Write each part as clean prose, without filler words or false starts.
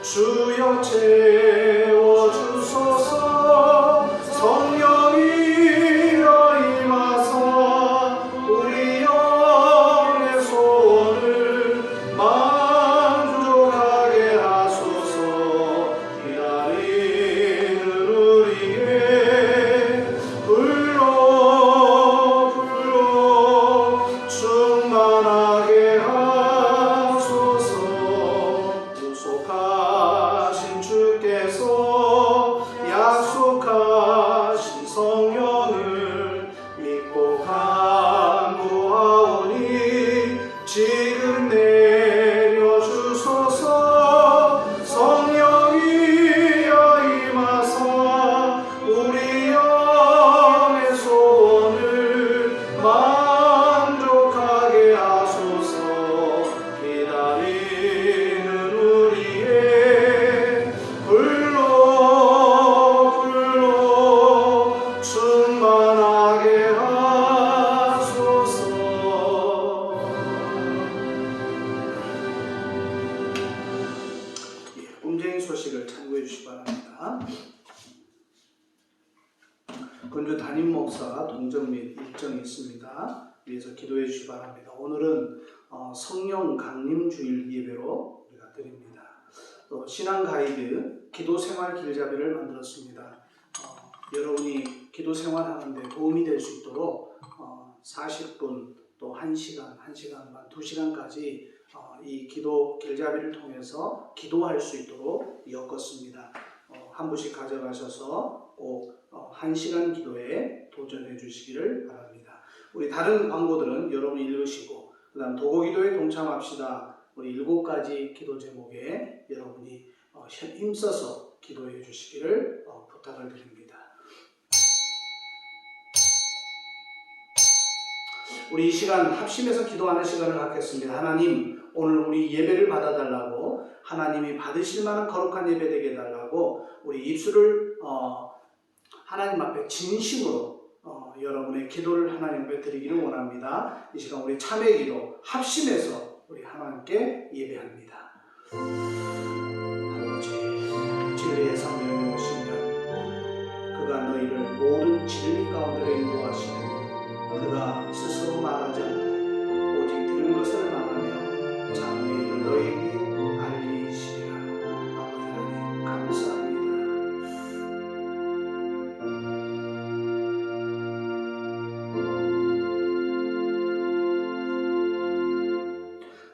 주여 채워주소서. 성령이여 임하사 우리 영의 소원을 만족하게 하소서. 기다리는 우리에게 불러 충만하게 하소서. 구속하신 주께서 약속하신 성령을 믿고 간구하오니 지금 내려주소서. 성령이여 임하사 우리 영의 소원을 만족하게 하소서. 기다리는 우리의 불러 충만하게 하소서. 꿈쟁이 소식을 참고해 주시기 바랍니다. 건주 담임 목사 동정 및 일정이 있습니다. 위해서 기도해 주시기 바랍니다. 오늘은 성령 강림 주일 예배로 우리가 드립니다. 또 신앙 가이드 기도 생활 길잡이를 만들었습니다. 여러분이 기도 생활하는데 도움이 될 수 있도록 40분 또 1시간, 1시간 반, 2시간까지 이 기도 길잡이를 통해서 기도할 수 있도록 엮었습니다. 한 분씩 가져가셔서 꼭 1시간 기도에 도전해 주시기를 바랍니다. 우리 다른 광고들은 여러분이 읽으시고 그 다음 도고기도에 동참합시다. 우리 7가지 기도 제목에 여러분이 힘써서 기도해 주시기를 부탁을 드립니다. 우리 이 시간 합심해서 기도하는 시간을 갖겠습니다. 하나님, 오늘 우리 예배를 받아달라고, 하나님이 받으실 만한 거룩한 예배 되게 해달라고 우리 입술을 하나님 앞에 진심으로 여러분의 기도를 하나님 앞에 드리기를 원합니다. 이 시간 우리 참회 기도 합심해서 우리 하나님께 예배합니다. 아버지, 진리의 성령이 오시면 그가 너희를 모든 진리 가운데로 인도하시고 그가 스스로 말하지 않고 오직 들은 것을 말하며 장래의 일을 너희에게 알리시리라. 아버지 하나님 감사합니다.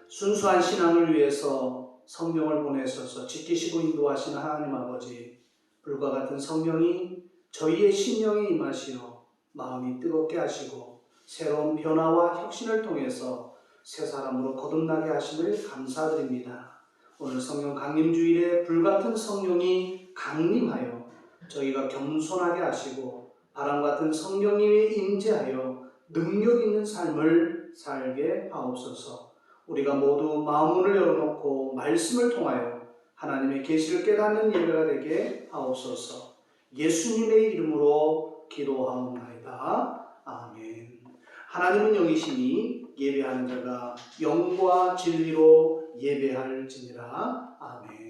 순수한 신앙을 위해서 성령을 보내셔서 지키시고 인도하시는 하나님 아버지, 불과 같은 성령이 저희의 심령에 임하시어 마음이 뜨겁게 하시고 새로운 변화와 혁신을 통해서 새 사람으로 거듭나게 하심을 감사드립니다. 오늘 성령 강림주일에 불같은 성령이 강림하여 저희가 겸손하게 하시고 바람같은 성령님이 임재하여 능력 있는 삶을 살게 하옵소서. 우리가 모두 마음문을 열어놓고 말씀을 통하여 하나님의 계시를 깨닫는 예배가 되게 하옵소서. 예수님의 이름으로 기도하옵나이다. 아멘. 하나님은 영이시니 예배하는 자가 영과 진리로 예배할지니라. 아멘.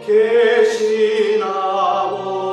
계신 아버지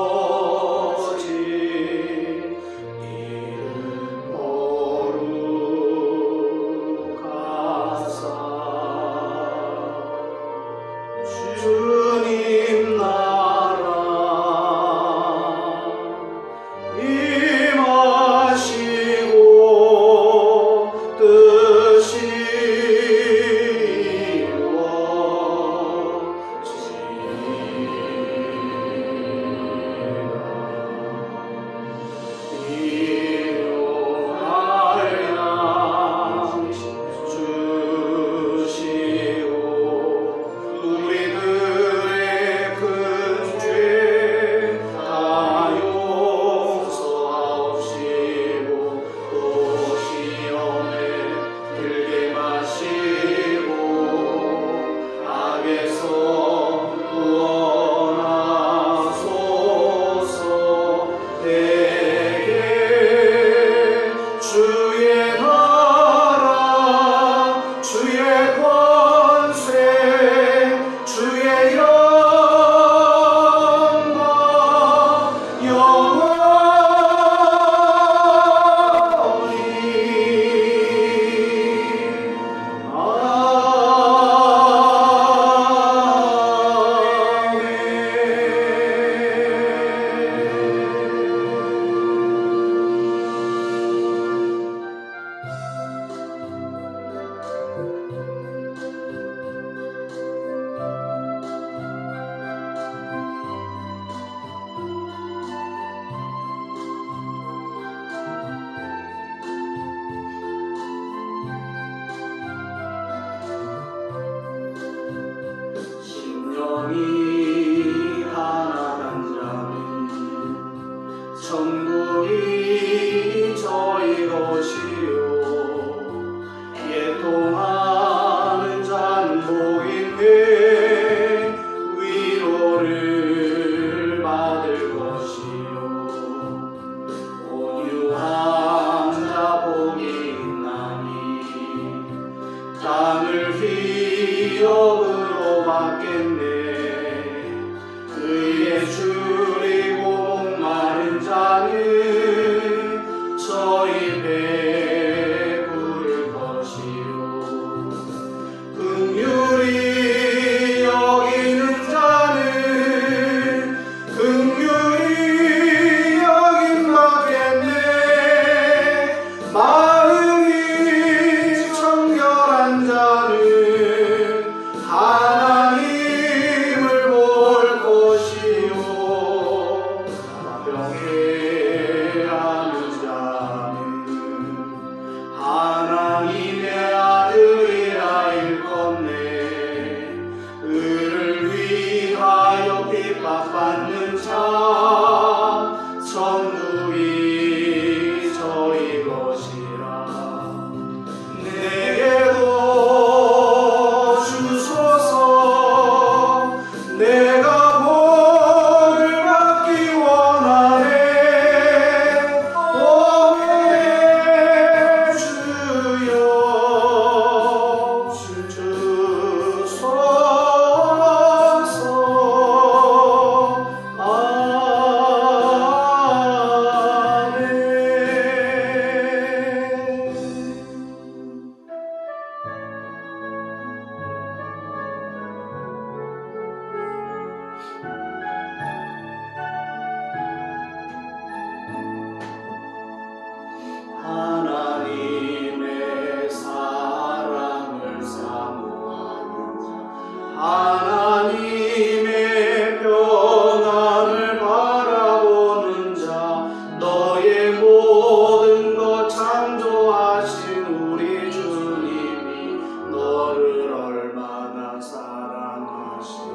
너의 모든 것 창조하신 우리 주님이 너를 얼마나 사랑하시는지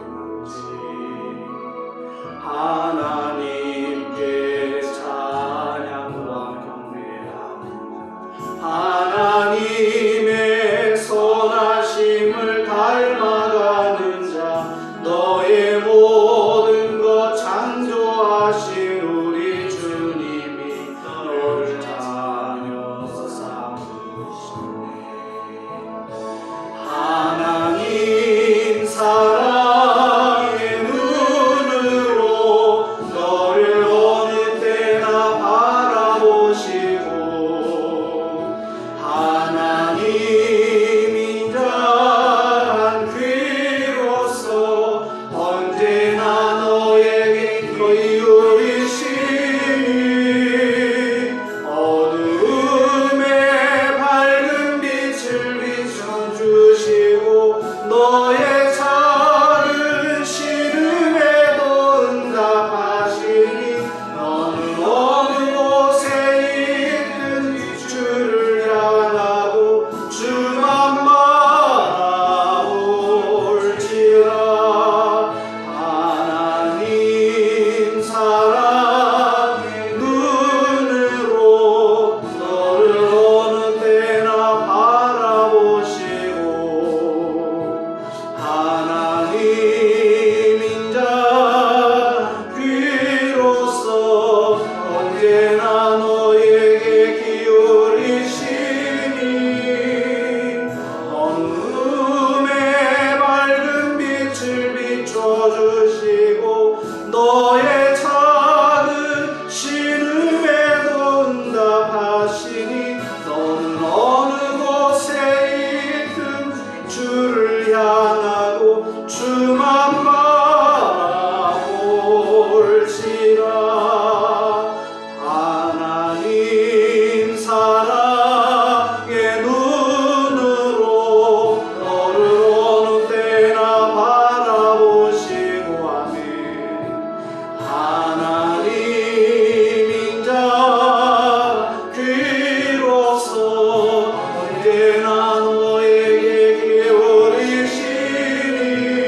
하나님께 찬양과 경배하는 하나님의 선하심을 닮아가는 자 너의 모든 것 창조하신 우리 주님이 너를 자녀 삼으시네. 하나님 사랑의 눈으로 너를 어느 때나 바라보시고 하나님 인자한 귀로서 언제나 너에게 기울이시니 어두움에 밝은 빛을 비춰주시고 너의 작은 신음에도 응답하시니 너는 어느 곳에 있든지 주를 향하고 주만 바라볼지라. 하나님 사랑의 눈으로 너를 어느 때나 바라보시고 하나님 인자 귀로서 언제나 너에게 기울이시니 어둠에 밝은 빛을 비춰주시고 너의 작은 신음에도 응답하시니 너는 어느 곳에 있든 주를 향하고 주만 바라볼지라. 하나님 사랑의 눈으로 너를 어느 때나 바라보시고 아멘. 하나님 인자 귀로서 언제나 너에게 기울이시니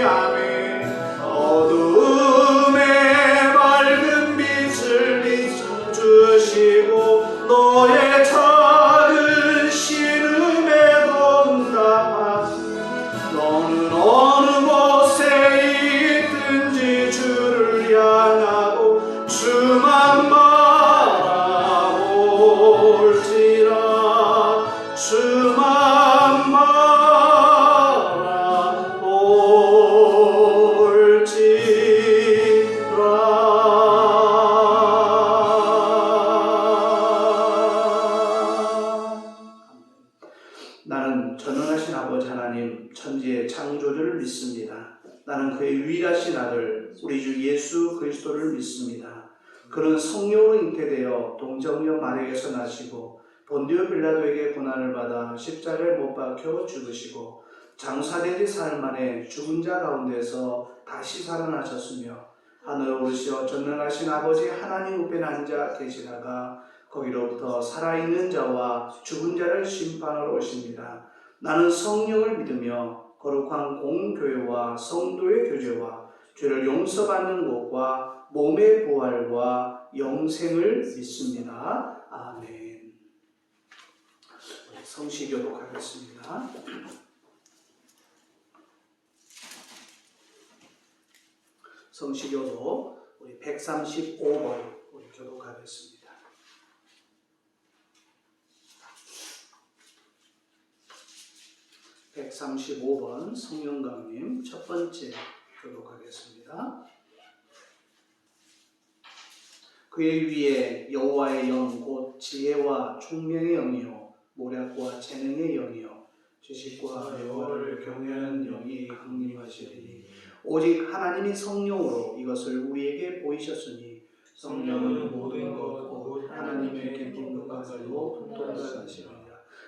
아멘. 어둠에 밝은 빛을 비춰주시고 너의 작은 신음에도 응답하시니 너는 어느 곳에 있든지 주를 향하고 주만 바라볼지라. 주만 바라볼지라. 나는 전능하신 아버지 하나님 천지의 창조주를 믿습니다. 나는 그의 유일하신 아들 우리 주 예수 그리스도를 믿습니다. 그는 성령으로 잉태되어 동정녀 마리아에서 나시고 본디오 빌라도에게 고난을 받아 십자가에 못 박혀 죽으시고 장사된 지 사흘 만에 죽은 자 가운데서 다시 살아나셨으며 하늘에 오르시어 전능하신 아버지 하나님 우편에 앉아 계시다가 거기로부터 살아있는 자와 죽은 자를 심판하러 오십니다. 나는 성령을 믿으며 거룩한 공교회와 성도의 교제와 죄를 용서받는 것과 몸의 부활과 영생을 믿습니다. 아멘. 성시교독 하겠습니다. 성시교독 우리 135번 우리 교독하겠습니다. 135번 성령강님 첫 번째 교독하겠습니다. 그의 위에 여호와의 영 곧 지혜와 총명의 영이요 모략과 재능의 영이요 지식과 여호와를 경외하는 영이 강림하시리니 오직 하나님이 성령으로 이것을 우리에게 보이셨으니 성령은 모든 것 곧 하나님의 기쁜 것까지도 통달하시리라.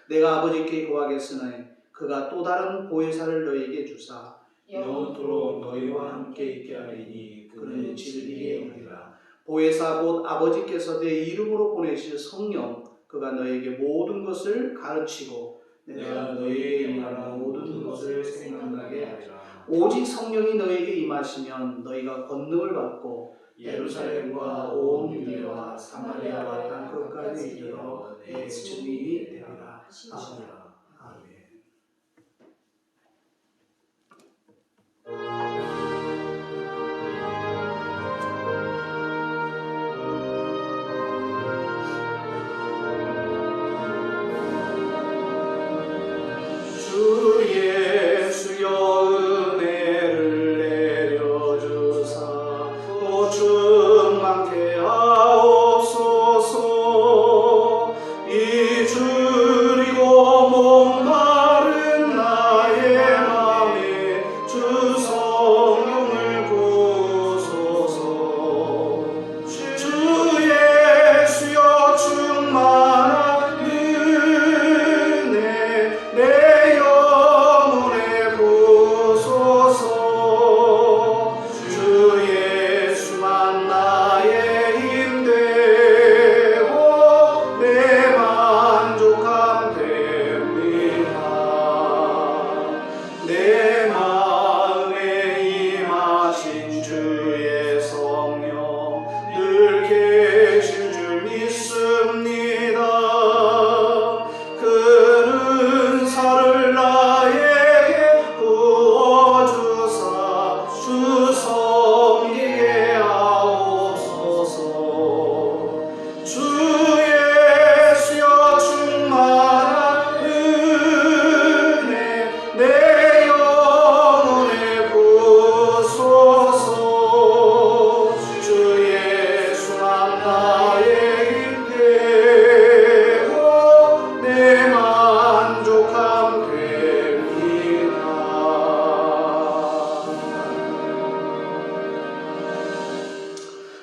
내가 아버지께 구하겠으나 그가 또 다른 보혜사를 너희에게 주사 영원토록 너희와 함께 있게 하리니 그는 진리의 영이라. 보혜사 곧 아버지께서 내 이름으로 보내실 성령 그가 너에게 모든 것을 가르치고 내가 너에게 말한 모든 것을 생각나게 하리라. 오직 성령이 너에게 임하시면 너희가 권능을 받고 예루살렘과 온 유대와 사마리아와 땅 끝까지 이르러 내 증인이 되리라 하시니라. 아멘. 주 예수여 은혜를 내려주사 또 충만케 하옵소서. 이 줄이고 목마른 나의 맘에 주 성령을 부소서. 주 예수여 충만한 은혜 내 영혼에 부소서. 주 예수만 나의 힘 되고 내 만족함 됩니다. 내 마음에 임하신 주의 성령 늘 계실 줄 믿습니다. 그 은사를 나에게 부어주사 주 섬기게 하옵소서. 주 예수여 충만한 은혜 내 영혼에 부소서. 주 예수만 나의 힘 되고 내 만족함 됩니다.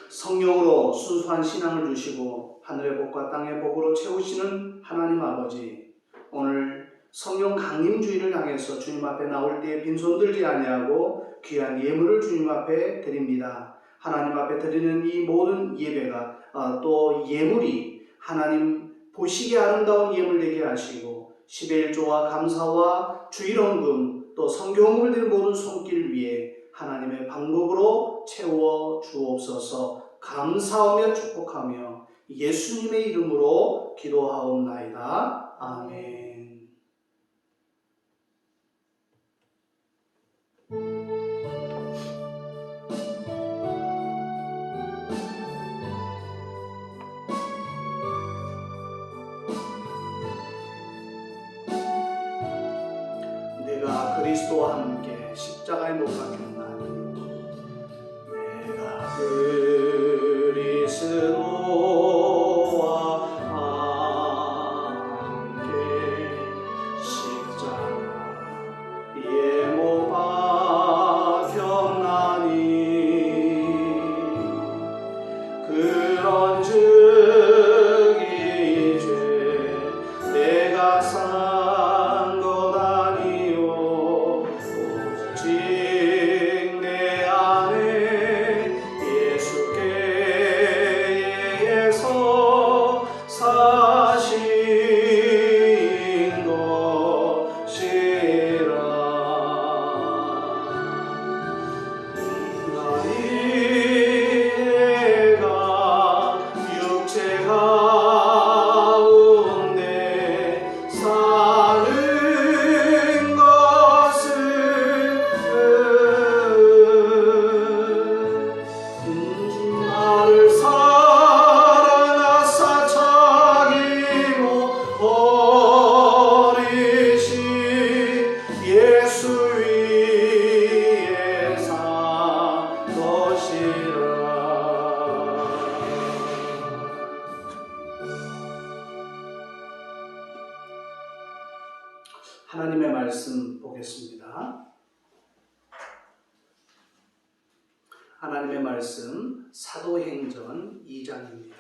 성령으로 순수한 신앙을 주시고 하늘의 복과 땅의 복으로 채우시는 하나님 아버지, 오늘 성령 강림주의를 향해서 주님 앞에 나올 때에 빈손 들지 아니하고 귀한 예물을 주님 앞에 드립니다. 하나님 앞에 드리는 이 모든 예배가 또 예물이 하나님 보시기에 아름다운 예물 되게 하시고 10의 1조와 감사와 주일원금 또 성경을 드린 모든 손길 위에 하나님의 방법으로 채워 주옵소서. 감사하며 축복하며 예수님의 이름으로 기도하옵나이다. 아멘. 내가 그리스도와 함께 십자가에 못 박혔나니 내가 그리스도와 함께 십자가에 못 박혔나니 그런즉 이제 내가 산 것 아니요 오직 내 안에 예수께서 사신 것이라. 나이가 육체 가운데 사는 것은 나를 사랑하사 자기 못 버리신 예수 위에 산 것이라. 하나님의 말씀 보겠습니다. 하나님의 말씀 사도행전 2장입니다.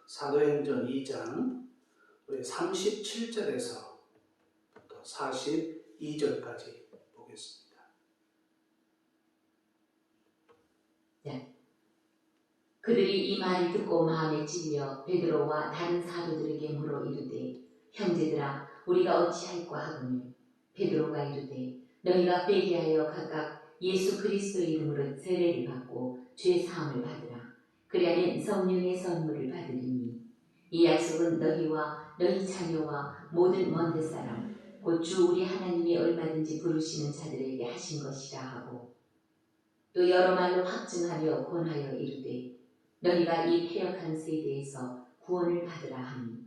사도행전 2장 37절에서 42절까지 보겠습니다. 네. 그들이 이 말을 듣고 마음에 찔려 베드로와 다른 사도들에게 물어 이르되 형제들아 우리가 어찌할까 하거늘 베드로가 이르되 너희가 회개하여 각각 예수 그리스도의 이름으로 세례를 받고 죄 사함을 받으라. 그리하면 성령의 선물을 받으리니 이 약속은 너희와 너희 자녀와 모든 먼 사람 곧 주 우리 하나님이 얼마든지 부르시는 자들에게 하신 것이라 하고 또 여러 말로 확증하며 권하여 이르되 너희가 이 패역한 세대에서 구원을 받으라 하니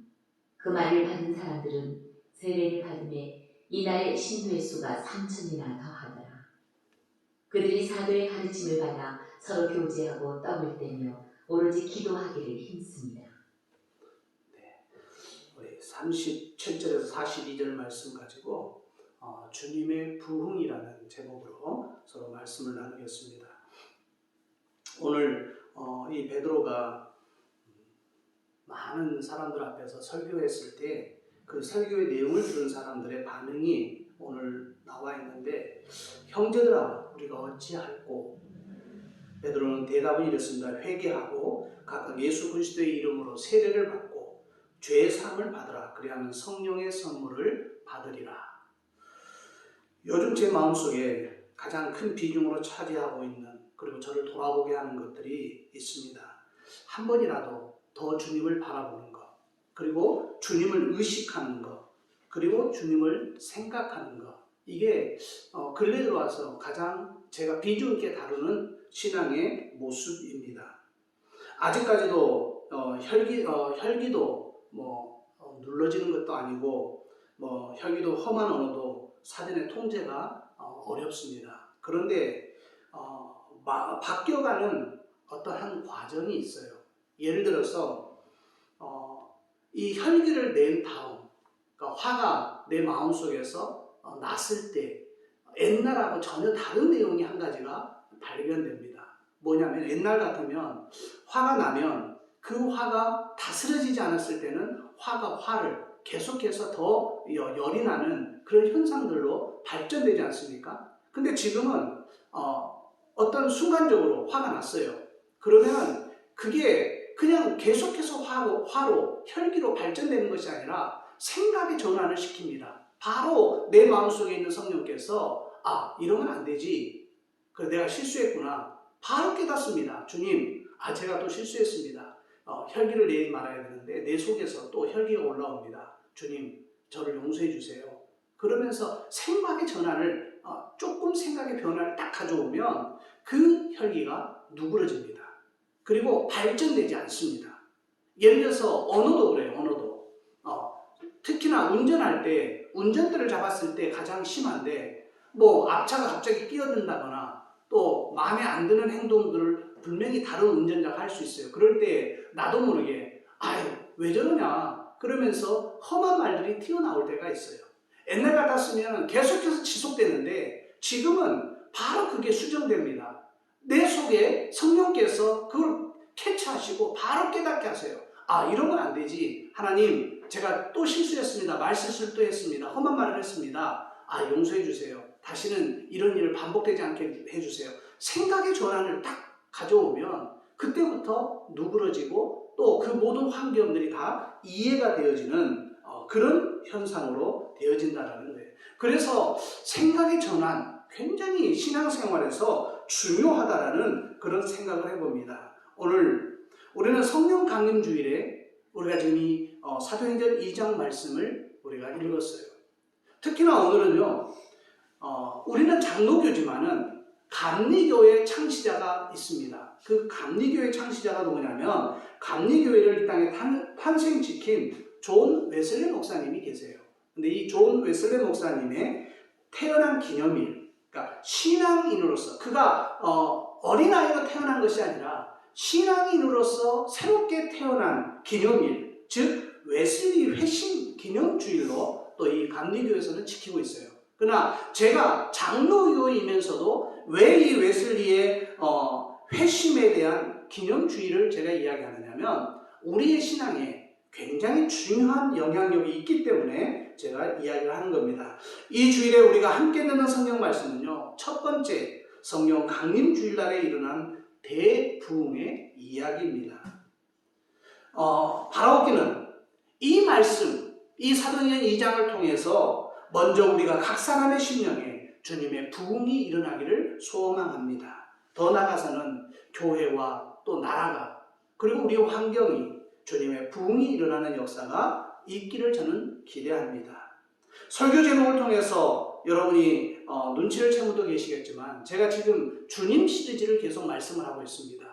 그 말을 받은 사람들은 세례를 받음에 이날의 신도의 수가 3,000이나 더하더라. 그들이 사도의 가르침을 받아 서로 교제하고 떡을 떼며 오로지 기도하기를 힘씁니다. 네, 우리 37절에서 42절 말씀 가지고 주님의 부흥이라는 제목으로 서로 말씀을 나누겠습니다. 오늘 이 베드로가 많은 사람들 앞에서 설교했을 때 그 설교의 내용을 들은 사람들의 반응이 오늘 나와 있는데 형제들아 우리가 어찌할꼬 베드로는 대답을 이랬습니다. 회개하고 각각 예수 그리스도의 이름으로 세례를 받고 죄 사함을 받으라. 그리하면 성령의 선물을 받으리라. 요즘 제 마음속에 가장 큰 비중으로 차지하고 있는 그리고 저를 돌아보게 하는 것들이 있습니다. 한 번이라도 더 주님을 바라보는 것, 그리고 주님을 의식하는 것, 그리고 주님을 생각하는 것. 이게 근래 들어와서 가장 제가 비중 있게 다루는 신앙의 모습입니다. 아직까지도 혈기도 눌러지는 것도 아니고 혈기도 험한 언어도 사전에 통제가 어렵습니다. 그런데 바뀌어가는 어떠한 과정이 있어요. 예를 들어서 이 혈기를 낸 다음, 그러니까 화가 내 마음속에서 났을 때 옛날하고 전혀 다른 내용이 한 가지가 발견됩니다. 뭐냐면 옛날 같으면 화가 나면 그 화가 다스려지지 않았을 때는 화가 화를 계속해서 더 열이 나는 그런 현상들로 발전되지 않습니까? 근데 지금은 어떤 순간적으로 화가 났어요. 그러면 그게 그냥 계속해서 화로 혈기로 발전되는 것이 아니라 생각의 전환을 시킵니다. 바로 내 마음속에 있는 성령께서 이러면 안 되지. 그래 내가 실수했구나. 바로 깨닫습니다. 주님, 제가 또 실수했습니다. 혈기를 내지 말아야 되는데 내 속에서 또 혈기가 올라옵니다. 주님, 저를 용서해 주세요. 그러면서 생각의 전환을 조금 생각의 변화를 딱 가져오면 그 혈기가 누그러집니다. 그리고 발전되지 않습니다. 예를 들어서 언어도 그래요. 언어도 특히나 운전할 때 운전대를 잡았을 때 가장 심한데 앞차가 갑자기 끼어든다거나 또 마음에 안 드는 행동들을 분명히 다른 운전자가 할 수 있어요. 그럴 때 나도 모르게 왜 저러냐 그러면서 험한 말들이 튀어나올 때가 있어요. 옛날 같았으면 계속해서 지속되는데 지금은 바로 그게 수정됩니다. 내 속에 성령께서 그걸 캐치하시고 바로 깨닫게 하세요. 이러면 안 되지. 하나님, 제가 또 실수했습니다. 말실수를 또 했습니다. 험한 말을 했습니다. 용서해 주세요. 다시는 이런 일을 반복되지 않게 해주세요. 생각의 전환을 딱 가져오면 그때부터 누그러지고 또 그 모든 환경들이 다 이해가 되어지는 그런 현상으로 되어진다는 거예요. 그래서 생각의 전환 굉장히 신앙생활에서 중요하다라는 그런 생각을 해봅니다. 오늘 우리는 성령 강림 주일에 우리가 지금 이 사도행전 2장 말씀을 우리가 읽었어요. 특히나 오늘은요, 우리는 장로교지만은 감리교의 창시자가 있습니다. 그 감리교의 창시자가 누구냐면 감리교회를 이 땅에 탄생시킨 존 웨슬리 목사님이 계세요. 근데 이 존 웨슬리 목사님의 태어난 기념일, 그러니까 신앙인으로서 그가 어린아이로 태어난 것이 아니라 신앙인으로서 새롭게 태어난 기념일, 즉 웨슬리 회심 기념주일로 또 이 감리교에서는 지키고 있어요. 그러나 제가 장로교이면서도 왜 이 웨슬리의 회심에 대한 기념주일을 제가 이야기하느냐면 우리의 신앙에 굉장히 중요한 영향력이 있기 때문에 제가 이야기를 하는 겁니다. 이 주일에 우리가 함께 듣는 성경 말씀은요, 첫 번째 성령 강림 주일날에 일어난 대부흥의 이야기입니다. 바라옵기는 이 말씀, 이 사도행전 2장을 통해서 먼저 우리가 각 사람의 심령에 주님의 부흥이 일어나기를 소망합니다. 더 나아가서는 교회와 또 나라가 그리고 우리 환경이 주님의 부흥이 일어나는 역사가 있기를 저는 기대합니다. 설교 제목을 통해서 여러분이 눈치를 채고도 계시겠지만 제가 지금 주님 시리즈를 계속 말씀을 하고 있습니다.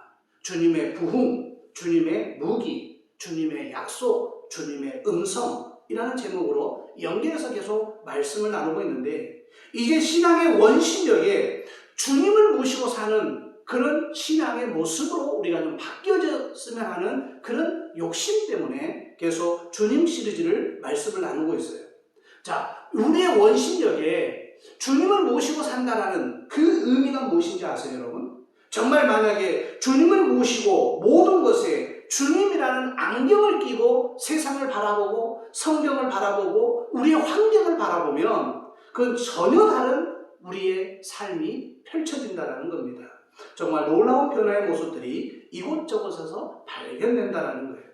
주님의 부흥, 주님의 무기, 주님의 약속, 주님의 음성이라는 제목으로 연결해서 계속 말씀을 나누고 있는데 이제 신앙의 원심력에 주님을 모시고 사는 그런 신앙의 모습으로 우리가 좀 바뀌어졌으면 하는 그런 욕심 때문에 계속 주님 시리즈를 말씀을 나누고 있어요. 자, 우리의 원심력에 주님을 모시고 산다라는 그 의미가 무엇인지 아세요, 여러분? 정말 만약에 주님을 모시고 모든 것에 주님이라는 안경을 끼고 세상을 바라보고 성경을 바라보고 우리의 환경을 바라보면 그건 전혀 다른 우리의 삶이 펼쳐진다는 겁니다. 정말 놀라운 변화의 모습들이 이곳저곳에서 발견된다는 거예요.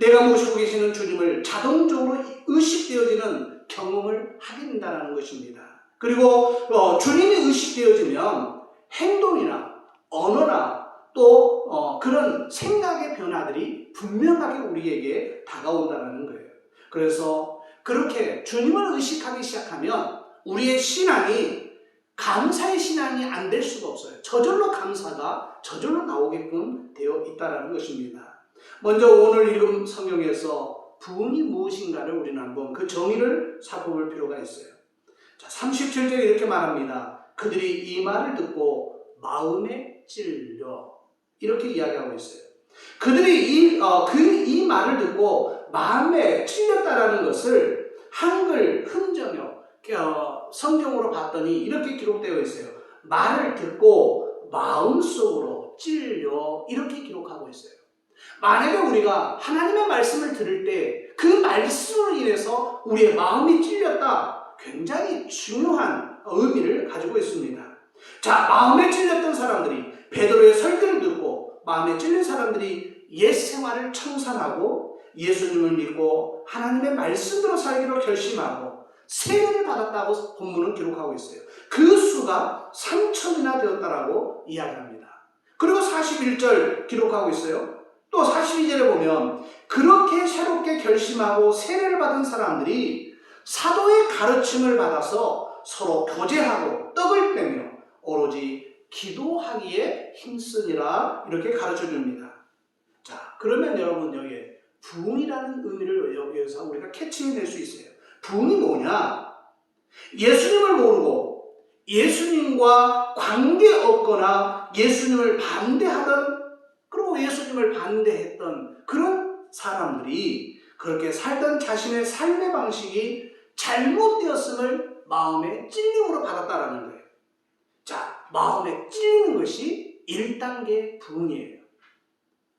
내가 모시고 계시는 주님을 자동적으로 의식되어지는 경험을 하게 된다는 것입니다. 그리고 주님이 의식되어지면 행동이나 언어나 또 그런 생각의 변화들이 분명하게 우리에게 다가온다는 거예요. 그래서 그렇게 주님을 의식하기 시작하면 우리의 신앙이 감사의 신앙이 안 될 수가 없어요. 저절로 감사가 저절로 나오게끔 되어 있다는 것입니다. 먼저 오늘 읽은 성경에서 부흥이 무엇인가를 우리는 한번 그 정의를 살펴볼 필요가 있어요. 자, 37절에 이렇게 말합니다. 그들이 이 말을 듣고 마음에 찔려 이렇게 이야기하고 있어요. 그들이 이 말을 듣고 마음에 찔렸다라는 것을 한글 흥정역 성경으로 봤더니 이렇게 기록되어 있어요. 말을 듣고 마음속으로 찔려 이렇게 기록하고 있어요. 만약에 우리가 하나님의 말씀을 들을 때 그 말씀으로 인해서 우리의 마음이 찔렸다, 굉장히 중요한 의미를 가지고 있습니다. 자, 마음에 찔렸던 사람들이 베드로의 설교를 듣고 마음에 찔린 사람들이 옛 생활을 청산하고 예수님을 믿고 하나님의 말씀대로 살기로 결심하고 세례를 받았다고 본문은 기록하고 있어요. 그 수가 3,000이나 되었다라고 이야기합니다. 그리고 41절 기록하고 있어요. 또 42절에 보면 그렇게 새롭게 결심하고 세례를 받은 사람들이 사도의 가르침을 받아서 서로 교제하고 떡을 떼며 오로지 기도하기에 힘쓰니라 이렇게 가르쳐줍니다. 자, 그러면 여러분 여기에 부흥이라는 의미를 여기서 우리가 캐치해낼 수 있어요. 부흥이 뭐냐? 예수님을 모르고 예수님과 관계없거나 예수님을 반대하던 그리고 예수님을 반대했던 그런 사람들이 그렇게 살던 자신의 삶의 방식이 잘못되었음을 마음의 찔림으로 받았다라는 거예요. 자, 마음에 찔리는 것이 1단계 부흥이에요.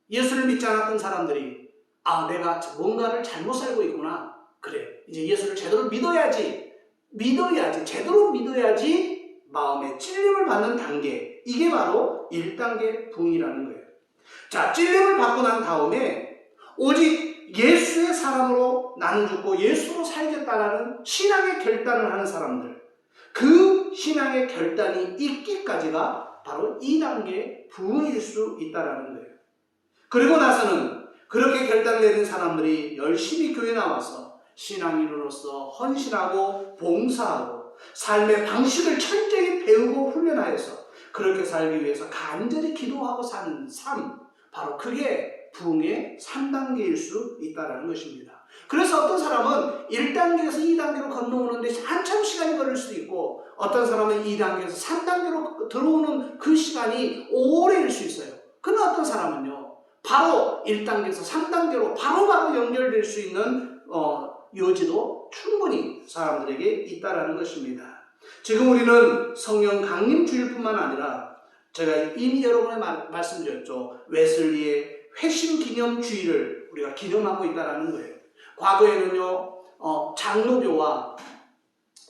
예수를 믿지 않았던 사람들이 내가 뭔가를 잘못 살고 있구나. 그래, 이제 예수를 제대로 믿어야지, 제대로 믿어야지 마음의 찔림을 받는 단계. 이게 바로 1단계 부흥이라는 거예요. 자, 찔림을 받고 난 다음에 오직 예수의 사람으로 나는 죽고 예수로 살겠다라는 신앙의 결단을 하는 사람들, 그 신앙의 결단이 있기까지가 바로 2단계 부흥일 수 있다는 거예요. 그리고 나서는 그렇게 결단을 내린 사람들이 열심히 교회 나와서 신앙인으로서 헌신하고 봉사하고 삶의 방식을 철저히 배우고 훈련하여서 그렇게 살기 위해서 간절히 기도하고 사는 삶, 바로 그게 부흥의 3단계일 수 있다는 것입니다. 그래서 어떤 사람은 1단계에서 2단계로 건너오는데 한참 시간이 걸릴 수도 있고 어떤 사람은 2단계에서 3단계로 들어오는 그 시간이 오래일 수 있어요. 그러나 어떤 사람은요, 바로 1단계에서 3단계로 바로바로 연결될 수 있는 여지도 충분히 사람들에게 있다는 것입니다. 지금 우리는 성령 강림 주일뿐만 아니라 제가 이미 여러분에 말씀드렸죠. 웨슬리의 회심 기념 주일을 우리가 기념하고 있다는 거예요. 과거에는요, 장로교와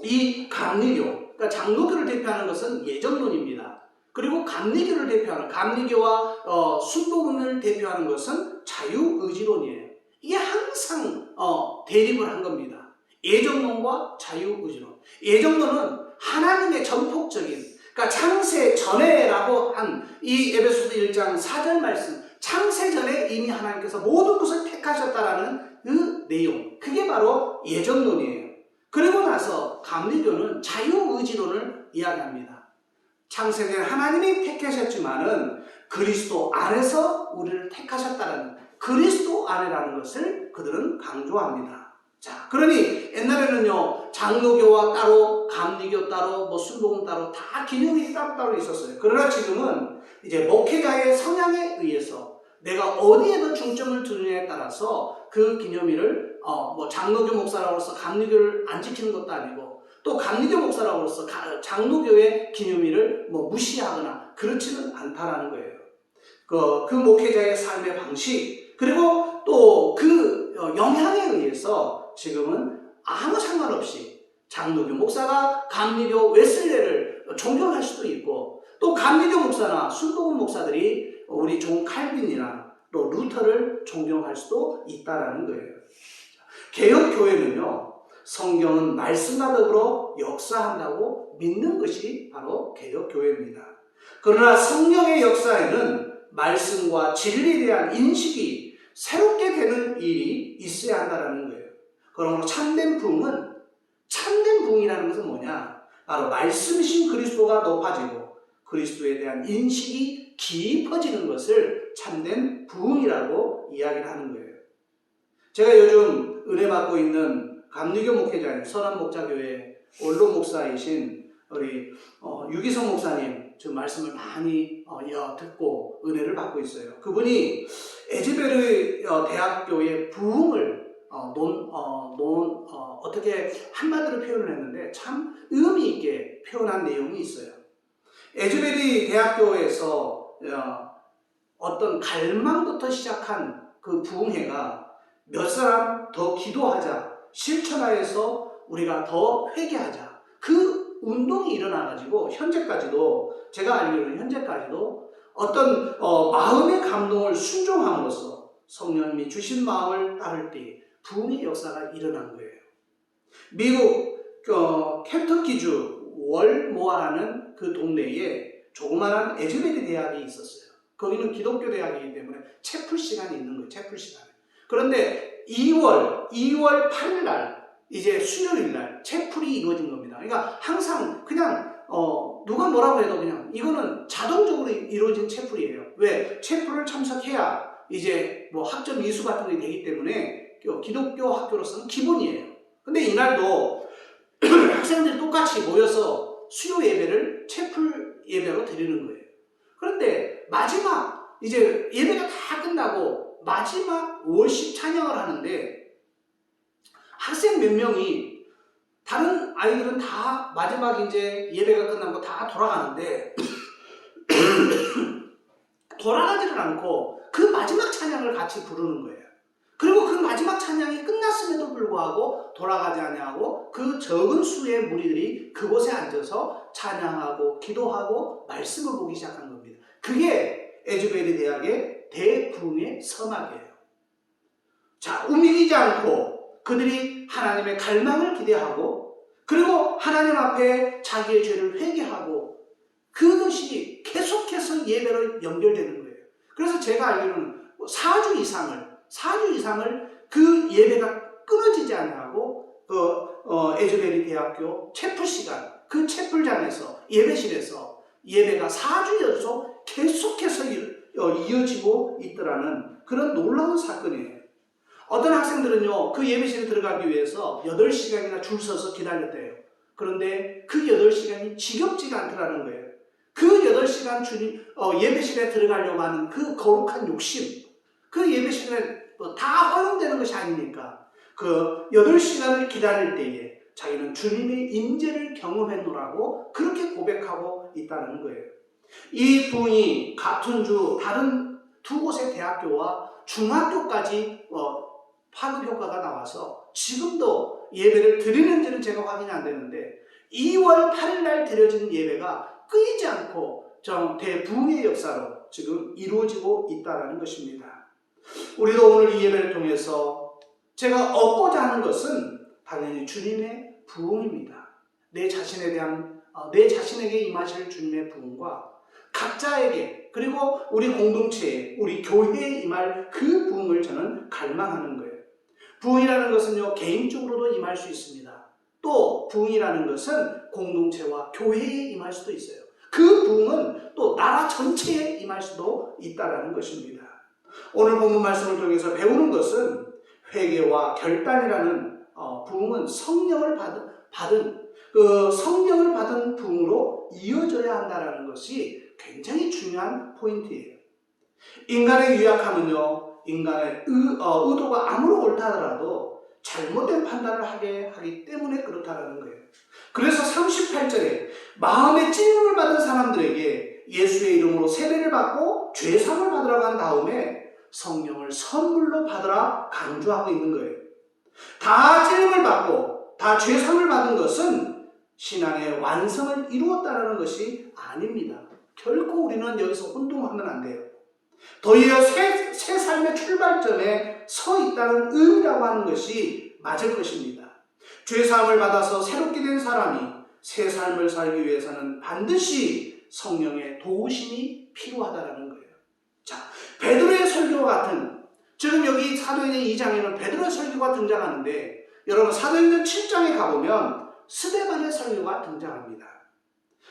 이 감리교, 그러니까 장로교를 대표하는 것은 예정론입니다. 그리고 감리교를 대표하는, 감리교와 순복음을 대표하는 것은 자유의지론이에요. 이게 항상 대립을 한 겁니다. 예정론과 자유의지론. 예정론은 하나님의 전폭적인, 그러니까 창세 전에라고 한 이 에베소서 1장 4절 말씀, 창세 전에 이미 하나님께서 모든 것을 택하셨다라는 그 내용, 그게 바로 예정론이에요. 그리고 나서 감리교는 자유의지론을 이야기합니다. 창세 전에 하나님이 택하셨지만은 그리스도 안에서 우리를 택하셨다는, 그리스도 안에라는 것을 그들은 강조합니다. 자, 그러니 옛날에는요, 장로교와 따로, 감리교 따로, 순복음 따로 다 기념이 따로따로 있었어요. 그러나 지금은 이제 목회자의 성향에 의해서 내가 어디에 더 중점을 두느냐에 따라서 그 기념일을 장로교 목사라고서 감리교를 안 지키는 것도 아니고, 또 감리교 목사라고서 장로교의 기념일을 무시하거나 그렇지는 않다라는 거예요. 그 목회자의 삶의 방식, 그리고 또 그 영향에 의해서 지금은 아무 상관없이 장로교 목사가 감리교 웨슬레를 존경할 수도 있고, 또 감리교 목사나 순복음 목사들이 우리 존 칼빈이나 또 루터를 존경할 수도 있다라는 거예요. 개혁교회는요, 성경은 말씀과 더불어 역사한다고 믿는 것이 바로 개혁교회입니다. 그러나 성령의 역사에는 말씀과 진리에 대한 인식이 새롭게 되는 일이 있어야 한다는 거예요. 그러므로 참된 부흥이라는 것은 뭐냐? 바로 말씀이신 그리스도가 높아지고 그리스도에 대한 인식이 깊어지는 것을 참된 부흥이라고 이야기를 하는 거예요. 제가 요즘 은혜 받고 있는 감리교 목회자인 선한목자교회 원로 목사이신 우리 유기성 목사님 저 말씀을 많이 듣고 은혜를 받고 있어요. 그분이 에즈베르 대학교의 부흥을 어떻게 한마디로 표현을 했는데 참 의미 있게 표현한 내용이 있어요. 에즈베르 대학교에서 어떤 갈망부터 시작한 그 부흥회가 몇 사람 더 기도하자, 실천하여서 우리가 더 회개하자, 그 운동이 일어나가지고 현재까지도, 제가 알기로는 현재까지도 어떤 마음의 감동을 순종함으로써 성령님이 주신 마음을 따를 때 부흥의 역사가 일어난 거예요. 미국 켄터키주 월모아라는 그 동네에 조그마한 에즈베리 대학이 있었어요. 거기는 기독교 대학이기 때문에 채플 시간이 있는 거예요. 채플 시간에. 그런데 2월 8일 날, 이제 수요일 날 채플이 이루어진 겁니다. 그러니까 항상 그냥 누가 뭐라고 해도 그냥 이거는 자동적으로 이루어진 채플이에요. 왜? 채플을 참석해야 이제 학점 이수 같은 게 되기 때문에 기독교 학교로서는 기본이에요. 근데 이날도 학생들이 똑같이 모여서 수요 예배를 채플 예배로 드리는 거예요. 그런데 마지막 이제 예배가 다 끝나고 마지막 월십 찬양을 하는데 학생 몇 명이, 다른 아이들은 다 마지막 이제 예배가 끝나고 다 돌아가는데 돌아가지를 않고 그 마지막 찬양을 같이 부르는 거예요. 그리고 그 마지막 찬양이 끝났음에도 불구하고 돌아가지 아니하고 그 적은 수의 무리들이 그곳에 앉아서 찬양하고 기도하고 말씀을 보기 시작한 겁니다. 그게 에즈베리 대학의 대부흥의 서막이에요. 자, 움직이지 않고 그들이 하나님의 갈망을 기대하고, 그리고 하나님 앞에 자기의 죄를 회개하고, 그것이 계속해서 예배로 연결되는 거예요. 그래서 제가 알기로는 4주 이상을 그 예배가 끊어지지 않고 에즈베리 대학교 채플 시간, 그 채플장에서 예배실에서 예배가 4주 연속 계속해서 이어지고 있더라는 그런 놀라운 사건이에요. 어떤 학생들은요, 그 예배실에 들어가기 위해서 8시간이나 줄 서서 기다렸대요. 그런데 그 8시간이 지겹지가 않더라는 거예요. 그 8시간 예배실에 들어가려고 하는 그 거룩한 욕심, 그 예배실에 다 허용되는 것이 아니니까 그 8시간을 기다릴 때에 자기는 주님의 임재를 경험했노라고 그렇게 고백하고 있다는 거예요. 이 부흥이 같은 주 다른 두 곳의 대학교와 중학교까지 파급 효과가 나와서 지금도 예배를 드리는지는 제가 확인이 안 되는데 2월 8일 날 드려지는 예배가 끊이지 않고 대부흥의 역사로 지금 이루어지고 있다는 것입니다. 우리도 오늘 이 예배를 통해서 제가 얻고자 하는 것은 당연히 주님의 부흥입니다. 내 자신에게 임하실 주님의 부흥과 각자에게 그리고 우리 공동체에 우리 교회에 임할 그 부흥을 저는 갈망하는 거예요. 부흥이라는 것은요 개인적으로도 임할 수 있습니다. 또 부흥이라는 것은 공동체와 교회에 임할 수도 있어요. 그 부흥은 또 나라 전체에 임할 수도 있다는 것입니다. 오늘 본문 말씀을 통해서 배우는 것은 회개와 결단이라는 부흥은 성령을 받은 부흥으로 이어져야 한다는 것이 굉장히 중요한 포인트예요. 인간의 유약함은요, 인간의 의도가 아무리 옳다 하더라도 잘못된 판단을 하기 때문에 그렇다는 거예요. 그래서 38절에 마음의 찔림을 받은 사람들에게 예수의 이름으로 세례를 받고 죄사함을 받으라고 한 다음에 성령을 선물로 받으라 강조하고 있는 거예요. 다 찔림을 받고 다 죄사함을 받은 것은 신앙의 완성을 이루었다는 것이 아닙니다. 결코 우리는 여기서 혼동하면 안 돼요. 도리어 새 삶의 출발점에 서 있다는 의미라고 하는 것이 맞을 것입니다. 죄사함을 받아서 새롭게 된 사람이 새 삶을 살기 위해서는 반드시 성령의 도우심이 필요하다는 거예요. 자, 베드로의 설교와 같은, 지금 여기 사도행전 2장에는 베드로의 설교가 등장하는데 여러분 사도행전 7장에 가보면 스데반의 설교가 등장합니다.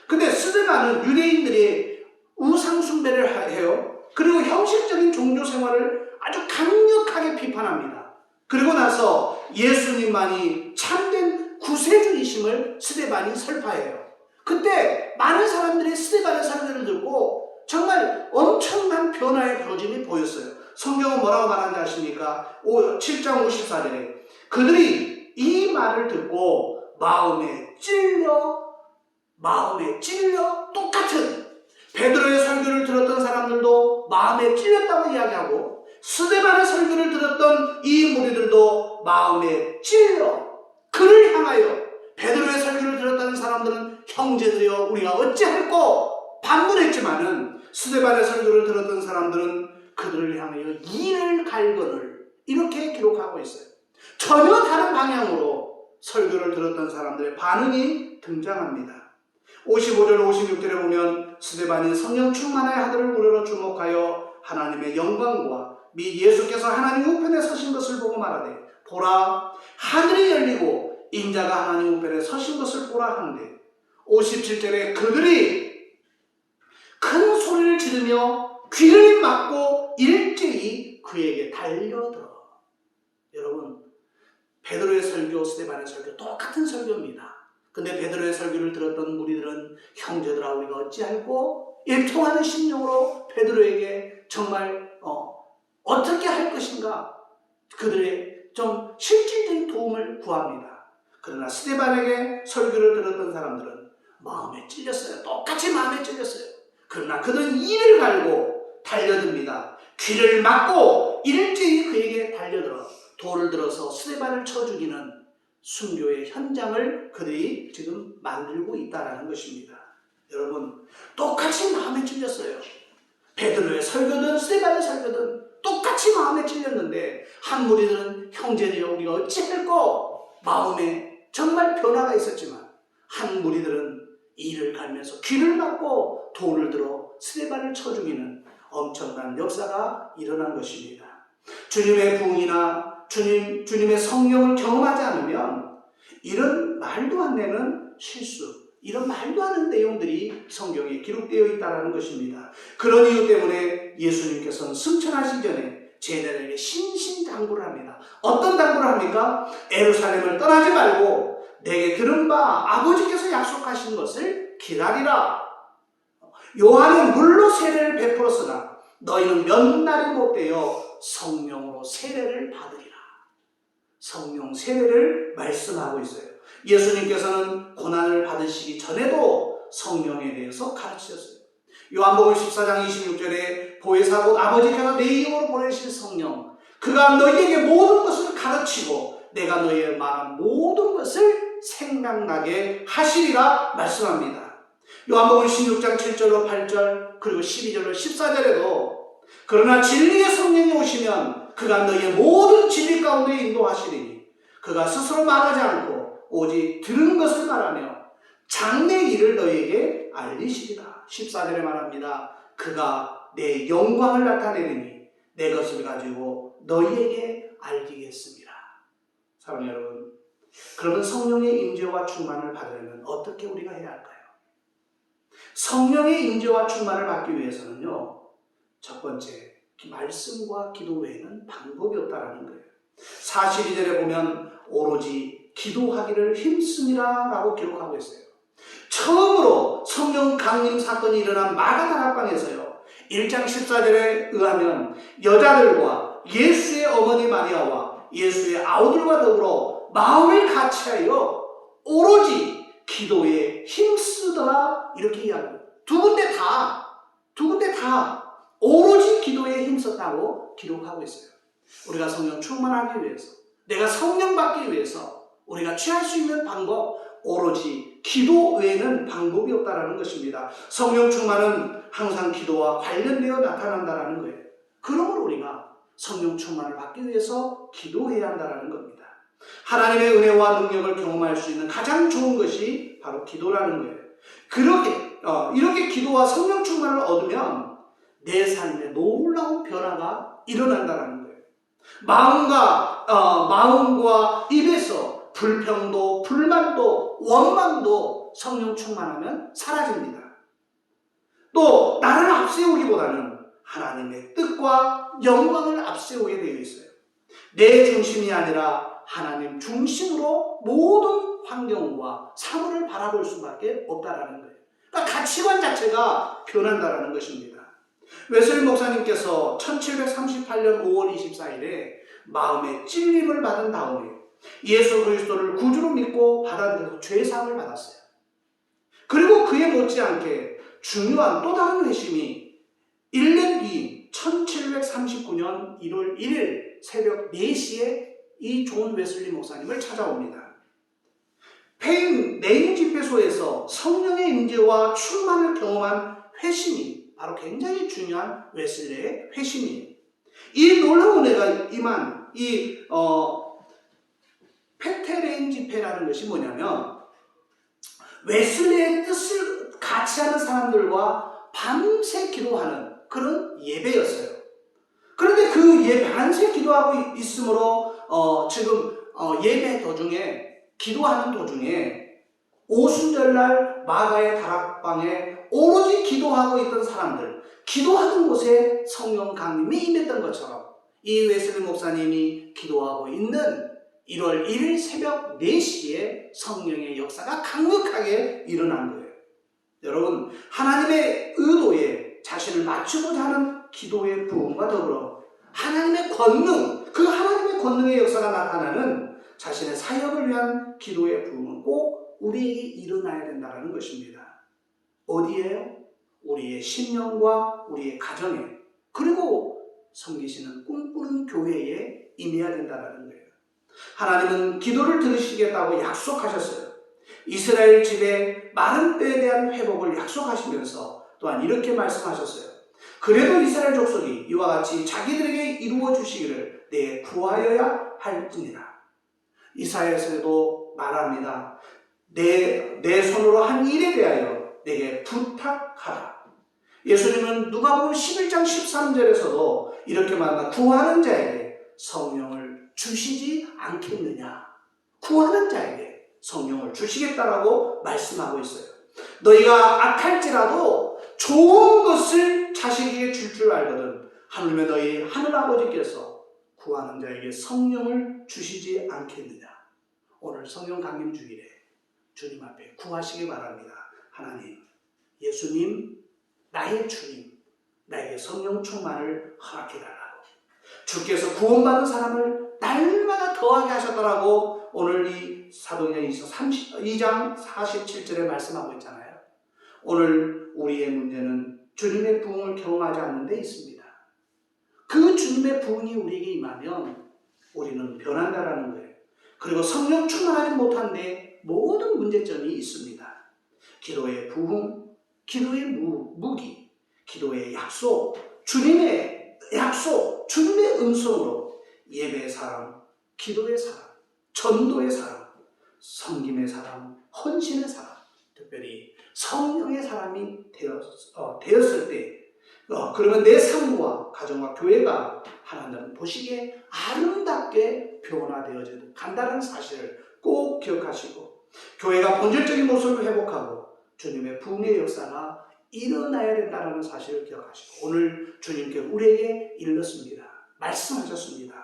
근데 스데반은 유대인들이 우상 숭배를 해요. 그리고 형식적인 종교 생활을 아주 강력하게 비판합니다. 그리고 나서 예수님만이 참된 구세주이심을 스데반이 설파해요. 그때 많은 사람들이 스데반의 설교를 듣고 정말 엄청난 변화의 표징이 보였어요. 성경은 뭐라고 말하는지 아십니까? 7장 54절에 그들이 이 말을 듣고 마음에 찔려 똑같은 베드로의 설교를 들었던 사람들도 마음에 찔렸다고 이야기하고 스데반의 설교를 들었던 이 무리들도 마음에 찔려 그를 향하여 베드로의 설교를 들었다는 사람들은 형제들이여 우리가 어찌할꼬 반문했지만은 스데반의 설교를 들었던 사람들은 그들을 향하여 이를 갈거늘 이렇게 기록하고 있어요. 전혀 다른 방향으로 설교를 들었던 사람들의 반응이 등장합니다. 55절 56절에 보면 스데반이 성령 충만의 아들을 우러러 주목하여 하나님의 영광과 및 예수께서 하나님 우편에 서신 것을 보고 말하되 보라 하늘이 열리고 인자가 하나님 우편에 서신 것을 보라 하는데 57절에 그들이 큰 소리를 지르며 귀를 막고 일제히 그에게 달려들어. 여러분 베드로의 설교 스데반의 설교 똑같은 설교입니다. 근데 베드로의 설교를 들었던 무리들은 형제들아 우리가 어찌할꼬 일통하는 심령으로 베드로에게 정말 어떻게 할 것인가 그들의 좀 실질적인 도움을 구합니다. 그러나 스데반에게 설교를 들었던 사람들은 마음에 찔렸어요. 똑같이 마음에 찔렸어요. 그러나 그들은 이를 갈고 달려듭니다. 귀를 막고 일제히 그에게 달려들어 돌을 들어서 스데반을 쳐 죽이는 순교의 현장을 그들이 지금 만들고 있다는 것입니다. 여러분 똑같이 마음에 찔렸어요. 베드로의 설교든 스데반의 설교든 똑같이 마음에 찔렸는데 한 무리들은 형제들이여 우리가 어찌할꼬 마음에 정말 변화가 있었지만 한 무리들은 이를 갈면서 귀를 막고 돌을 들어 스데반을 쳐 죽이는 엄청난 역사가 일어난 것입니다. 주님의 부흥이나 주님의 성령을 경험하지 않으면 이런 말도 안 되는 실수, 이런 말도 안 되는 내용들이 성경에 기록되어 있다는 것입니다. 그런 이유 때문에 예수님께서는 승천하시기 전에 제자들에게 신신당부를 합니다. 어떤 당부를 합니까? 예루살렘을 떠나지 말고 내게 들은 바 아버지께서 약속하신 것을 기다리라. 요한은 물로 세례를 베풀었으나 너희는 몇 날이 못되어 성령으로 세례를 받으리라. 성령 세례를 말씀하고 있어요. 예수님께서는 고난을 받으시기 전에도 성령에 대해서 가르치셨어요. 요한복음 14장 26절에 보혜사 곧 아버지께서 내 이름으로 보내실 성령 그가 너희에게 모든 것을 가르치고 내가 너희에게 말한 모든 것을 생각나게 하시리라 말씀합니다. 요한복음 16장 7절로 8절 그리고 12절로 14절에도 그러나 진리의 성령이 오시면 그가 너희의 모든 진리 가운데 인도하시리니 그가 스스로 말하지 않고 오직 들은 것을 말하며 장래 일을 너희에게 알리시리라. 14절에 말합니다. 그가 내 영광을 나타내리니 내 것을 가지고 너희에게 알리겠습니다. 사랑하는 여러분, 그러면 성령의 임재와 충만을 받으려면 어떻게 우리가 해야 할까요? 성령의 임재와 충만을 받기 위해서는요, 첫 번째, 말씀과 기도 외에는 방법이 없다라는 거예요. 42절에 보면 오로지 기도하기를 힘쓰니라 라고 기록하고 있어요. 처음으로 성령 강림 사건이 일어난 마가다락방에서요, 1장 14절에 의하면 여자들과 예수의 어머니 마리아와 예수의 아우들과 더불어 마음을 같이하여 오로지 기도에 힘쓰더라 이렇게 이야기합니다. 두 군데 다 오로지 기도에 힘썼다고 기록하고 있어요. 우리가 성령 충만하기 위해서, 내가 성령 받기 위해서 우리가 취할 수 있는 방법, 오로지 기도 외에는 방법이 없다라는 것입니다. 성령 충만은 항상 기도와 관련되어 나타난다라는 거예요. 그러므로 우리가 성령 충만을 받기 위해서 기도해야 한다라는 겁니다. 하나님의 은혜와 능력을 경험할 수 있는 가장 좋은 것이 바로 기도라는 거예요. 이렇게 기도와 성령 충만을 얻으면 내 삶에 놀라운 변화가 일어난다라는 거예요. 마음과 입에서 불평도, 불만도, 원망도 성령 충만하면 사라집니다. 또 나를 앞세우기보다는 하나님의 뜻과 영광을 앞세우게 되어 있어요. 내 중심이 아니라 하나님 중심으로 모든 환경과 사물을 바라볼 수밖에 없다라는 거예요. 그러니까 가치관 자체가 변한다라는 것입니다. 웨슬리 목사님께서 1738년 5월 24일에 마음의 찔림을 받은 다음에 예수 그리스도를 구주로 믿고 받아들여서 죄사함을 받았어요. 그리고 그에 못지않게 중요한 또 다른 회심이 1년 뒤인 1739년 1월 1일 새벽 4시에 이 존 웨슬리 목사님을 찾아옵니다. 페인 네임 집회소에서 성령의 임재와 충만을 경험한 회심이 바로 굉장히 중요한 웨슬리의 회심이에요. 이 놀라운 은혜가 임한 이 페테레인 집회라는 것이 뭐냐면 웨슬리의 뜻을 같이 하는 사람들과 밤새 기도하는 그런 예배였어요. 그런데 그 밤새 기도하고 있으므로 지금 예배 도중에 기도하는 도중에 오순절날 마가의 다락방에 오로지 기도하고 있던 사람들, 기도하는 곳에 성령 강림이 임했던 것처럼 이 웨슬리 목사님이 기도하고 있는 1월 1일 새벽 4시에 성령의 역사가 강력하게 일어난 거예요. 여러분, 하나님의 의도에 자신을 맞추고자 하는 기도의 부흥과 더불어 하나님의 권능, 그 하나님의 권능의 역사가 나타나는 자신의 사역을 위한 기도의 부흥은 꼭 우리에게 일어나야 된다는 것입니다. 어디에요? 우리의 심령과 우리의 가정에, 그리고 섬기시는 꿈꾸는 교회에 임해야 된다는 거예요. 하나님은 기도를 들으시겠다고 약속하셨어요. 이스라엘 집의 마른 뼈에 대한 회복을 약속하시면서 또한 이렇게 말씀하셨어요. 그래도 이스라엘 족속이 이와 같이 자기들에게 이루어 주시기를 내게 구하여야 할지니라. 이사야서에도 말합니다. 내 손으로 한 일에 대하여 내게 부탁하라. 예수님은 누가복음 11장 13절에서도 이렇게 말합니다. 구하는 자에게 성령을 주시지 않겠느냐. 구하는 자에게 성령을 주시겠다라고 말씀하고 있어요. 너희가 악할지라도 좋은 것을 자식에게 줄 줄 알거든 하물며 너희 하늘아버지께서 구하는 자에게 성령을 주시지 않겠느냐. 오늘 성령 강림 주일에 주님 앞에 구하시기 바랍니다. 하나님, 예수님, 나의 주님, 나에게 성령 충만을 허락해달라고. 주께서 구원받은 사람을 날마다 더하게 하셨더라고 오늘 이 사도행전 2장 47절에 말씀하고 있잖아요. 오늘 우리의 문제는 주님의 부흥을 경험하지 않는 데 있습니다. 그 주님의 부흥이 우리에게 임하면 우리는 변한다라는 거예요. 그리고 성령 충만하지 못한데 모든 문제점이 있습니다. 기도의 부흥, 기도의 무기, 기도의 약속, 주님의 약속, 주님의 음성으로 예배의 사람, 기도의 사람, 전도의 사람, 섬김의 사람, 헌신의 사람, 특별히 성령의 사람이 되었을 때, 그러면 내 삶과 가정과 교회가 하나님 보시기에 아름답게 변화되어져 간다는 사실을 꼭 기억하시고, 교회가 본질적인 모습을 회복하고 주님의 부흥의 역사가 일어나야 된다는 사실을 기억하시고, 오늘 주님께 우리에게 일렀습니다. 말씀하셨습니다.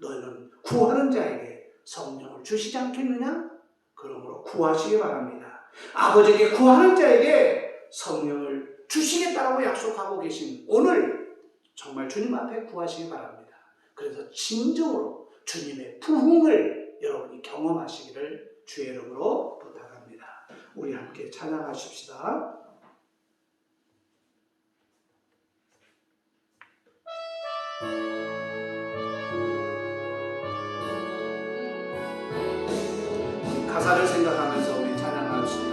너희는 구하는 자에게 성령을 주시지 않겠느냐? 그러므로 구하시기 바랍니다. 아버지께 구하는 자에게 성령을 주시겠다고 약속하고 계신 오늘 정말 주님 앞에 구하시기 바랍니다. 그래서 진정으로 주님의 부흥을 여러분이 경험하시기를 주의 이름으로 부탁합니다. 우리 함께 찬양하십시다. 가사를 생각하면서 우리 찬양합시다.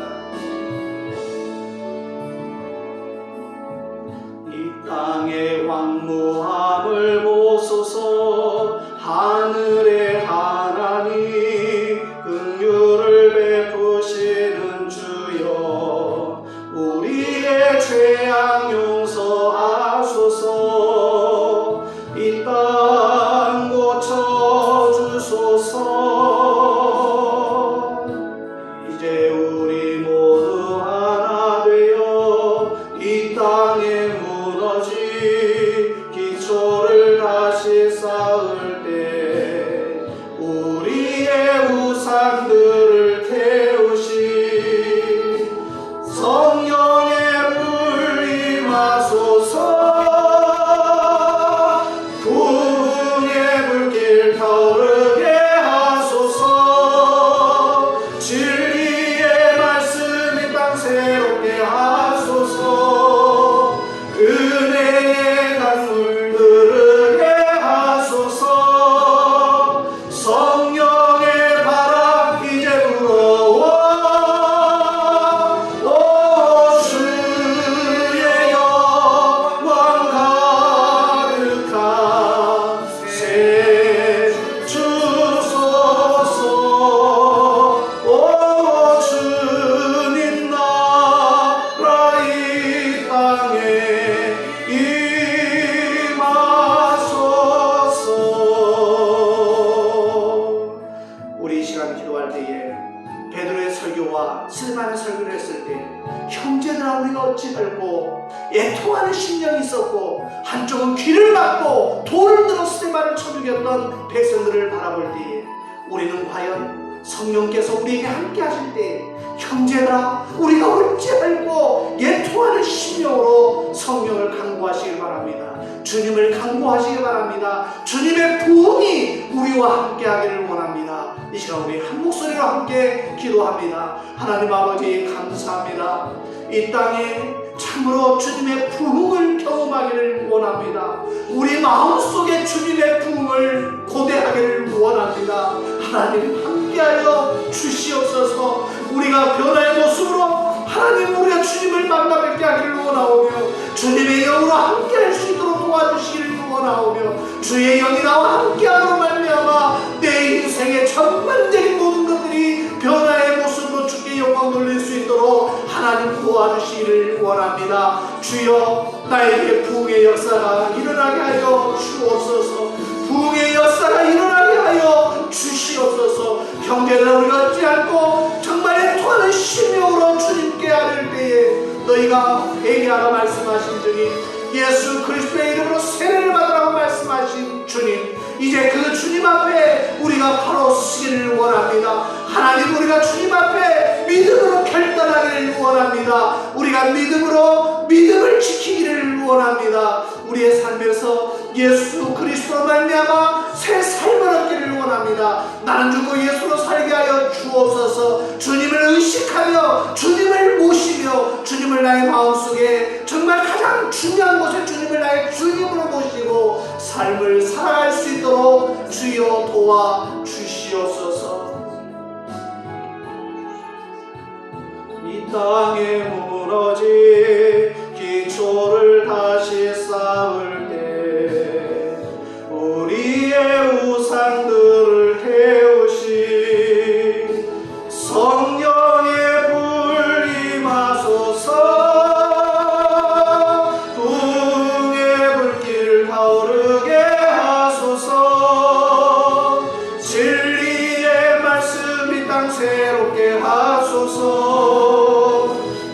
이 땅의 황무함을 보소서. 하늘의 하나님 긍휼을 베푸시는 주여, 우리의 죄악 용서하소서. 이 땅 고쳐주소서. 이제 우리 모두 하나 되어 이 땅에 무너진 기초를 다시 쌓을 때 우리의 우상들을 태우시 성령의 불 임하소서. 부흥의 불길 타오르게 하소서. 진리의 말씀 이 땅 새롭게 하소서. 은혜의 강물 흐르게 하소서. 성령의 바람 이제 불어와. 오 주의 영광 가득한 새 주소서. 오 주님 나라 이 땅에 임하소서. 우리 이 시간 기도할 때에 베드로의 설교와 스데반의 설교를 했을 때 형제들아 우리가 어찌 밟고 애통하는 심령이 있었고 한쪽은 귀를 막고 돌을 들어 스데반을 쳐 죽였던 백성들을 바라볼 때에 우리는 과연 성령께서 우리에게 함께 하실 때 형제들아 우리가 어찌 밟고 애통하는 심령으로 성령을 간구하시길 바랍니다. 주님을 간구하시기 바랍니다. 주님의 부흥이 우리와 함께 하기를 원합니다. 이 시간 우리 한 목소리로 함께 기도합니다. 하나님 아버지 감사합니다. 이 땅에 참으로 주님의 부흥을 경험하기를 원합니다. 우리 마음속에 주님의 부흥을 고대하기를 원합니다. 하나님 함께하여 주시옵소서. 우리가 변화의 모습으로 하나님 우리가 주님을 만나 뵙게 하기를 원하오며 주님의 영으로 함께할 수 있도록 도와주시기를 원하오며 주의 영이 나와 함께함으로 말미암아 내 인생의 전반적인 모든 것들이 변화의 모습으로 주께 영광 돌릴 수 있도록 하나님 도와주시기를 원합니다. 주여 나에게 부흥의 역사가 일어나게 하여 주옵소서. 부흥의 역사가 일어나게 하여 주시옵소서. 형제들아 우리가 어찌 않고 정말 애통하는 심령으로 주님께 아뢰을 때에 너희가 회개하라 말씀하신 주님, 예수 그리스도의 이름으로 세례를 받으라고 말씀하신 주님, 이제 그 주님 앞에 우리가 바로 서기를 원합니다. 하나님 우리가 주님 앞에 믿음으로 결단하기를 원합니다. 우리가 믿음을 지키기를 원합니다. 우리의 삶에서 예수 그리스도로 말미암아 새 삶을 얻기를 원합니다. 나는 죽고 예수로 살게 하여 주옵소서. 주님을 의식하며 주님을 모시며 주님을 나의 마음속에 정말 가장 중요한 곳에 주님을 나의 주님으로 모시고 삶을 살아갈 수 있도록 주여 도와 주시옵소서. 이 땅에 무너진 기초를 다시 쌓을 때 우리의 우상들을 태우신 성령의 불 임하소서. 부흥의 불길 타오르게 하소서. 진리의 말씀 이 땅 새롭게 하소서.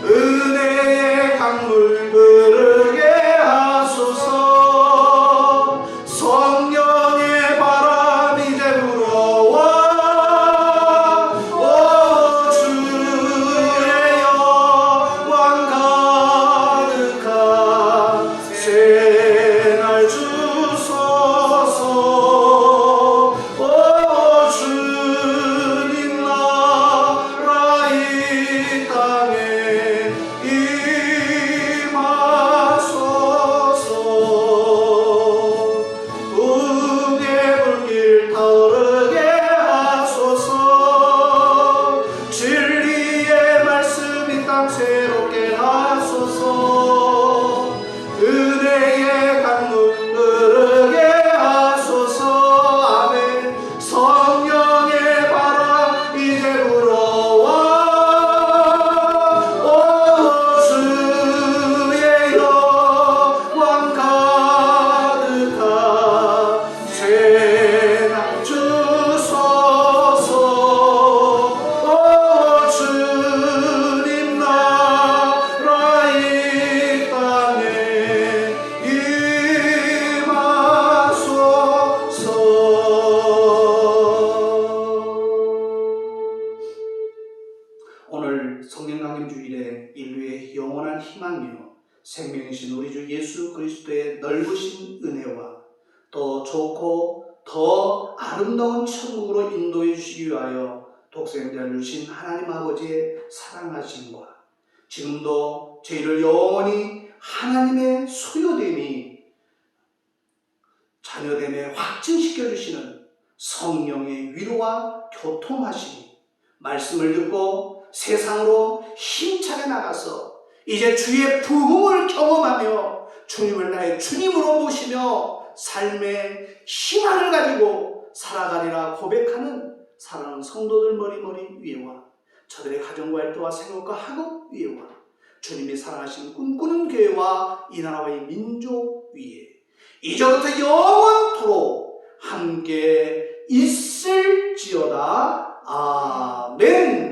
은혜의 강물 흐르게 하소서. 성령의 바람 이제 불어와. 오 주의 영광 가득한 새날 주소서. 오 주님 나라 이 땅에 임하소서. 부흥의 불길 타오르게 하소서. 진리의 말씀 이 땅 새롭게 하소서. 은혜의 강물 흐르게 하소서. 아멘. 성령의 바람 이제 불어와. 오 주의 영광 가득한 새날 주소서. 오 주님 나라 이 땅에 임하소서. 오늘 성령 강림 주일에 인류의 영원한 희망이요 생명이신 우리 주 예수 그리스도의 넓으신 은혜와 또 좋고 더 아름다운 천국으로 인도해 주시기 위하여 독생자를 주신 하나님 아버지의 사랑하심과 지금도 저희를 영원히 하나님의 소유됨이 자녀됨에 확증시켜 주시는 성령의 위로와 교통하심이 말씀을 듣고 세상으로 힘차게 나가서 이제 주의 부흥을 경험하며 주님을 나의 주님으로 모시며 삶의 희망을 가지고 살아가리라 고백하는 사랑하는 성도들 머리머리 위에와 저들의 가정과 일터와 생업과 학업 위에와 주님이 사랑하시는 꿈꾸는 교회와 이 나라와 이 민족 위에 이제부터 영원토록 함께 있을지어다. 아멘.